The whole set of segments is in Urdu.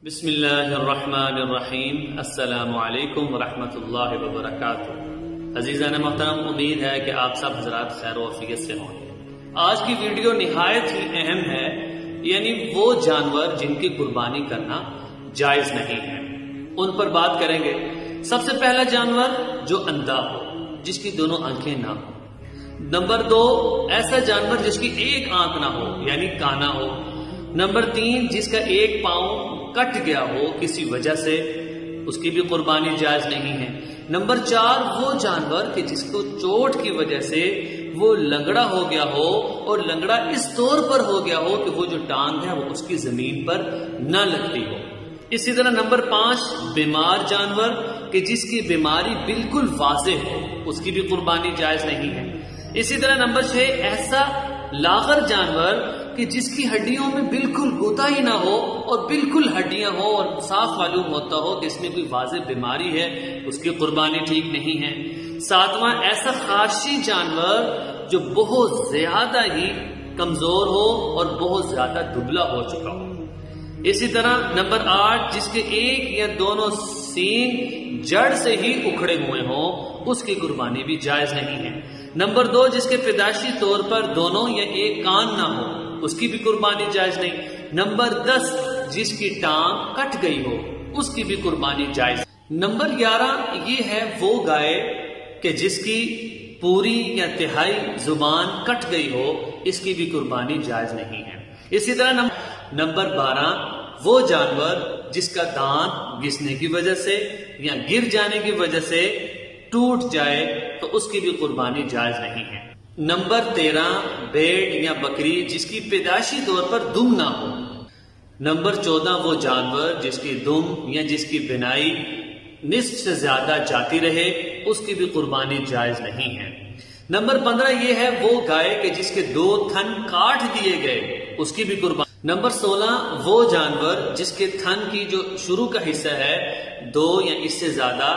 بسم اللہ الرحمن الرحیم۔ السلام علیکم ورحمۃ اللہ وبرکاتہ۔ عزیزان محترم، امید ہے کہ آپ سب حضرات خیر و عافیت سے ہوں گے۔ آج کی ویڈیو نہایت ہی اہم ہے، یعنی وہ جانور جن کی قربانی کرنا جائز نہیں ہے، ان پر بات کریں گے۔ سب سے پہلا جانور جو اندھا ہو، جس کی دونوں آنکھیں نہ ہو۔ نمبر 2، ایسا جانور جس کی ایک آنکھ نہ ہو، یعنی کانا ہو۔ نمبر 3، جس کا ایک پاؤں کٹ گیا ہو کسی وجہ سے، اس کی بھی قربانی جائز نہیں ہے۔ نمبر 4، وہ جانور کہ جس کو چوٹ کی وجہ سے وہ لنگڑا ہو گیا ہو، اور لنگڑا اس طور پر ہو گیا ہو کہ وہ جو ٹانگ ہے وہ اس کی زمین پر نہ لگتی ہو۔ اسی طرح نمبر 5، بیمار جانور کہ جس کی بیماری بالکل واضح ہو، اس کی بھی قربانی جائز نہیں ہے۔ اسی طرح نمبر 6، ایسا لاغر جانور کہ جس کی ہڈیوں میں بالکل غوطہ ہی نہ ہو، اور بالکل ہڈیاں ہو اور صاف معلوم ہوتا ہو کہ اس میں کوئی واضح بیماری ہے، اس کی قربانی ٹھیک نہیں ہے۔ 7واں، ایسا خارشی جانور جو بہت زیادہ ہی کمزور ہو اور بہت زیادہ دبلا ہو چکا ہو۔ اسی طرح نمبر 8، جس کے ایک یا دونوں سینگ جڑ سے ہی اکھڑے ہوئے ہوں، اس کی قربانی بھی جائز نہیں ہے۔ نمبر 2، جس کے پیدائشی طور پر دونوں یا ایک کان نہ ہو، اس کی بھی قربانی جائز نہیں۔ نمبر 10، جس کی ٹانگ کٹ گئی ہو، اس کی بھی قربانی جائز۔ نمبر 11، یہ ہے وہ گائے کہ جس کی پوری یا تہائی زبان کٹ گئی ہو، اس کی بھی قربانی جائز نہیں ہے۔ اسی طرح نمبر 12، وہ جانور جس کا دانت گھسنے کی وجہ سے یا گر جانے کی وجہ سے ٹوٹ جائے تو اس کی بھی قربانی جائز نہیں ہے۔ نمبر 13، بھیڑ یا بکری جس کی پیدائشی طور پر دم نہ ہو۔ نمبر 14، وہ جانور جس کی دم یا جس کی بینائی نصف سے زیادہ جاتی رہے، اس کی بھی قربانی جائز نہیں ہے۔ نمبر 15، یہ ہے وہ گائے کہ جس کے 2 تھن کاٹ دیے گئے، اس کی بھی قربانی۔ نمبر 16، وہ جانور جس کے تھن کی جو شروع کا حصہ ہے 2 یا اس سے زیادہ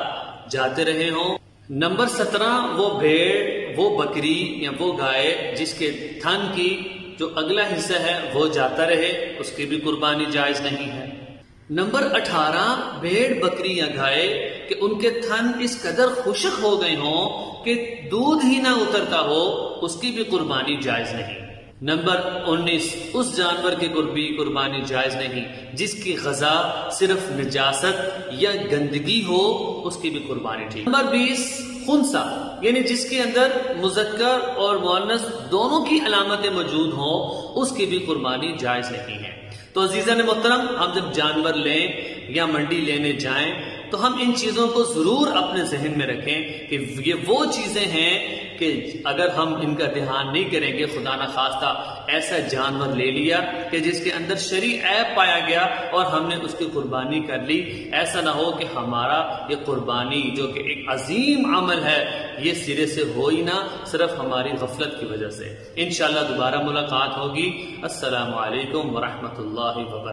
جاتے رہے ہوں۔ نمبر 17، وہ بھیڑ، وہ بکری یا وہ گائے جس کے تھن کی جو اگلا حصہ ہے وہ جاتا رہے، اس کی بھی قربانی جائز نہیں ہے۔ نمبر 18، بھیڑ، بکری یا گائے کہ ان کے تھن اس قدر خشک ہو گئے ہوں کہ دودھ ہی نہ اترتا ہو، اس کی بھی قربانی جائز نہیں۔ نمبر 19، اس جانور کی قربانی جائز نہیں جس کی غذا صرف نجاست یا گندگی ہو، اس کی بھی قربانی ٹھیک۔ نمبر 20، خنثی یعنی جس کے اندر مذکر اور مؤنث دونوں کی علامتیں موجود ہوں، اس کی بھی قربانی جائز نہیں ہے۔ تو عزیزان محترم، ہم جب جانور لیں یا منڈی لینے جائیں تو ہم ان چیزوں کو ضرور اپنے ذہن میں رکھیں کہ یہ وہ چیزیں ہیں کہ اگر ہم ان کا دھیان نہیں کریں گے، خدا نہ خواستہ ایسا جانور لے لیا کہ جس کے اندر شرعی عیب پایا گیا اور ہم نے اس کی قربانی کر لی، ایسا نہ ہو کہ ہمارا یہ قربانی جو کہ ایک عظیم عمل ہے یہ سرے سے ہو ہی نہ، صرف ہماری غفلت کی وجہ سے۔ انشاءاللہ دوبارہ ملاقات ہوگی۔ السلام علیکم ورحمۃ اللہ وبرکاتہ۔